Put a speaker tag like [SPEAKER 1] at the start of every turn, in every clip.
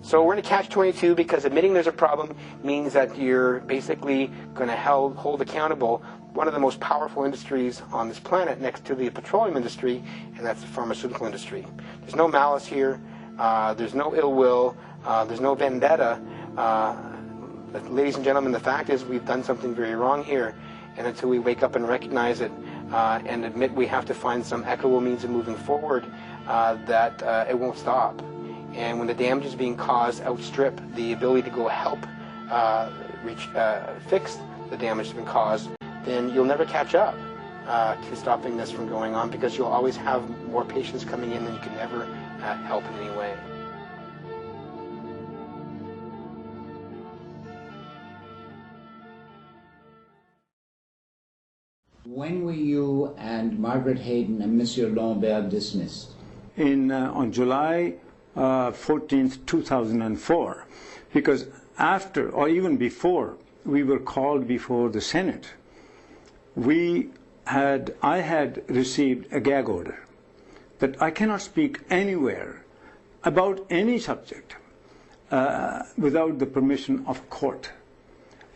[SPEAKER 1] So we're in a catch-22 because admitting there's a problem means that you're basically going to hold accountable one of the most powerful industries on this planet next to the petroleum industry, and that's the pharmaceutical industry. There's no malice here. There's no ill will. There's no vendetta. But ladies and gentlemen, the fact is we've done something very wrong here, and until we wake up and recognize it and admit we have to find some equitable means of moving forward, that it won't stop. And when the damage is being caused outstrip the ability to go help fix the damage that's been caused, then you'll never catch up to stopping this from going on, because you'll always have more patients coming in than you can ever help in any way.
[SPEAKER 2] When were you and Margaret Hayden and Monsieur Lambert dismissed?
[SPEAKER 3] On July 14th, 2004, because after, or even before, we were called before the Senate. I had received a gag order that I cannot speak anywhere about any subject without the permission of court.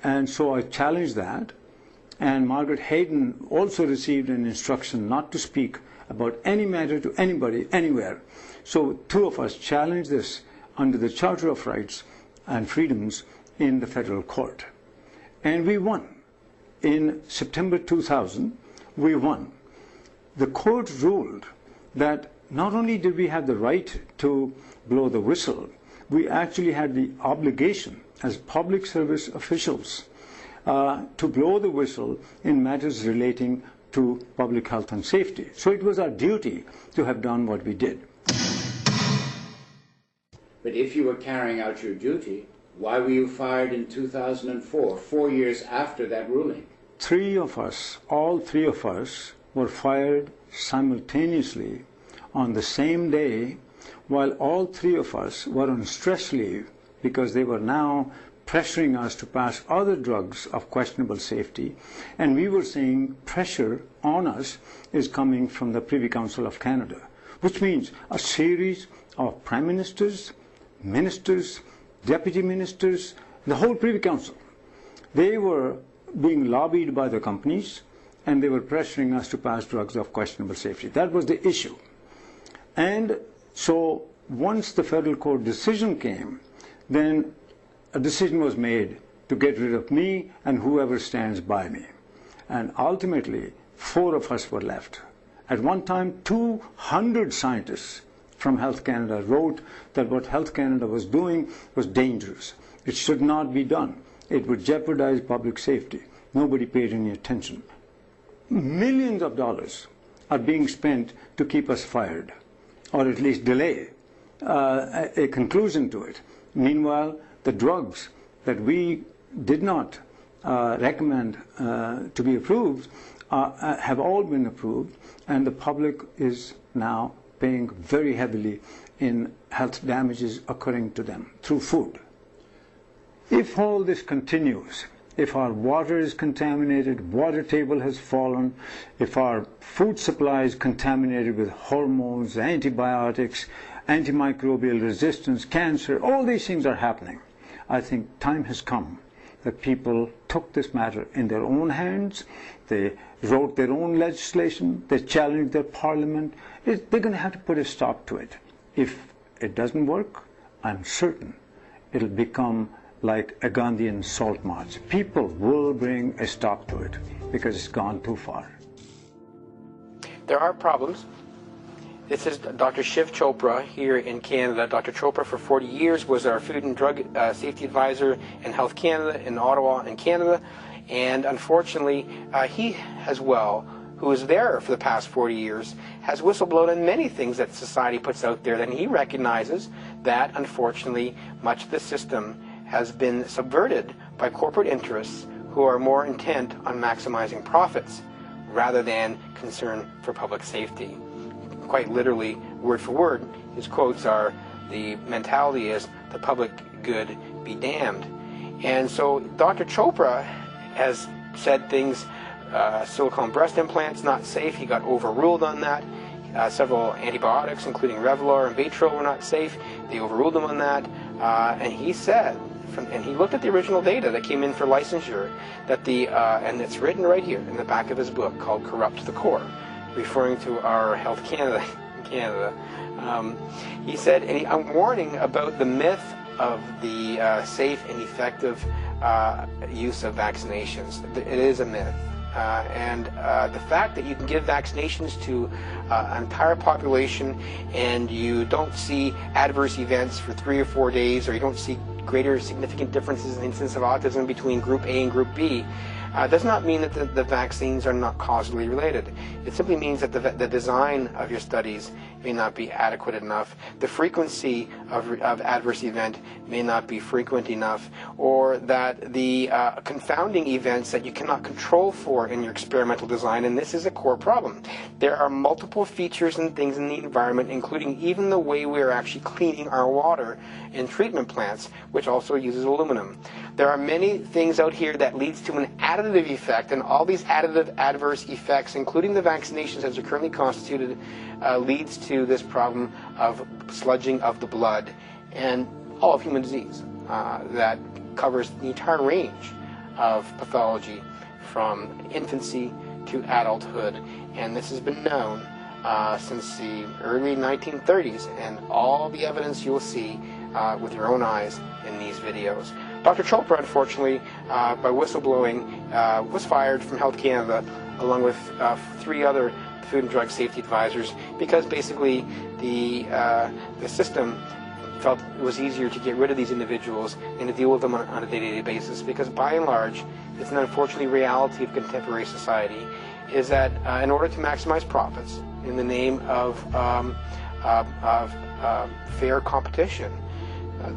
[SPEAKER 3] And so I challenged that. And Margaret Hayden also received an instruction not to speak about any matter to anybody, anywhere. So two of us challenged this under the Charter of Rights and Freedoms in the federal court. And we won. In September 2000, we won. The court ruled that not only did we have the right to blow the whistle, we actually had the obligation as public service officials to blow the whistle in matters relating to public health and safety. So it was our duty to have done what we did.
[SPEAKER 2] But if you were carrying out your duty, why were you fired in 2004, 4 years after that ruling?
[SPEAKER 3] All three of us were fired simultaneously on the same day, while all three of us were on stress leave because they were now pressuring us to pass other drugs of questionable safety, and we were saying pressure on us is coming from the Privy Council of Canada, which means a series of prime ministers, ministers, deputy ministers, the whole Privy Council. They were being lobbied by the companies, and they were pressuring us to pass drugs of questionable safety. That was the issue. And so once the federal court decision came, then a decision was made to get rid of me and whoever stands by me. And ultimately, 4 of us were left. At one time, 200 scientists from Health Canada wrote that what Health Canada was doing was dangerous. It should not be done. It would jeopardize public safety. Nobody paid any attention. Millions of dollars are being spent to keep us fired, or at least delay a conclusion to it. Meanwhile, the drugs that we did not recommend to be approved have all been approved, and the public is now paying very heavily in health damages occurring to them through food. If all this continues, if our water is contaminated, water table has fallen, if our food supply is contaminated with hormones, antibiotics, antimicrobial resistance, cancer, all these things are happening. I think time has come that people took this matter in their own hands. They wrote their own legislation. They challenged their parliament. They're going to have to put a stop to it. If it doesn't work, I'm certain it'll become like a Gandhian salt march. People will bring a stop to it because it's gone too far.
[SPEAKER 1] There are problems. This is Dr. Shiv Chopra here in Canada. Dr. Chopra for 40 years was our Food and Drug Safety Advisor in Health Canada in Ottawa in Canada. And unfortunately, he as well, who was there for the past 40 years, has whistleblown on many things that society puts out there. And he recognizes that, unfortunately, much of the system has been subverted by corporate interests who are more intent on maximizing profits rather than concern for public safety. Quite literally, word for word, his quotes are, the mentality is, the public good be damned. And so Dr. Chopra has said things, silicone breast implants, not safe. He got overruled on that. Several antibiotics, including Revlor and Baytril, were not safe. They overruled him on that. And he said, and he looked at the original data that came in for licensure, that and it's written right here in the back of his book called Corrupt to the Core, referring to our Health Canada. He said, and I'm warning about the myth of the safe and effective use of vaccinations. It is a myth. And the fact that you can give vaccinations to an entire population and you don't see adverse events for 3 or 4 days, or you don't see greater significant differences in the incidence of autism between Group A and Group B, does not mean that the vaccines are not causally related. It simply means that the design of your studies may not be adequate enough, the frequency of adverse event may not be frequent enough, or that the confounding events that you cannot control for in your experimental design, and this is a core problem. There are multiple features and things in the environment, including even the way we are actually cleaning our water in treatment plants, which also uses aluminum. There are many things out here that leads to an additive effect, and all these additive adverse effects, including the vaccinations as they're currently constituted, leads to this problem of sludging of the blood and all of human disease that covers the entire range of pathology from infancy to adulthood. And this has been known since the early 1930s, and all the evidence you'll see with your own eyes in these videos. Dr. Chopra, unfortunately, by whistleblowing, was fired from Health Canada along with 3 other Food and Drug Safety Advisors, because basically the system felt it was easier to get rid of these individuals than to deal with them on a day-to-day basis, because by and large, it's an unfortunate reality of contemporary society, is that in order to maximize profits in the name of fair competition,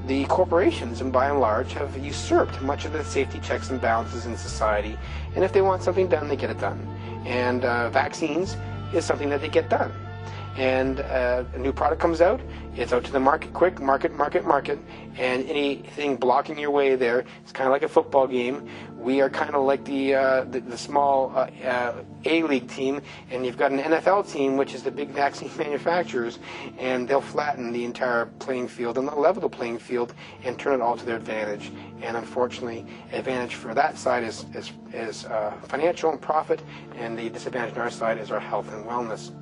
[SPEAKER 1] the corporations, and by and large, have usurped much of the safety checks and balances in society, and if they want something done, they get it done. And vaccines is something that they get done. And a new product comes out, it's out to the market quick, market, and anything blocking your way there, it's kind of like a football game. We are kind of like the small A-League team, and you've got an NFL team, which is the big vaccine manufacturers, and they'll flatten the entire playing field, and they'll level the playing field and turn it all to their advantage. And unfortunately, advantage for that side is financial and profit, and the disadvantage on our side is our health and wellness.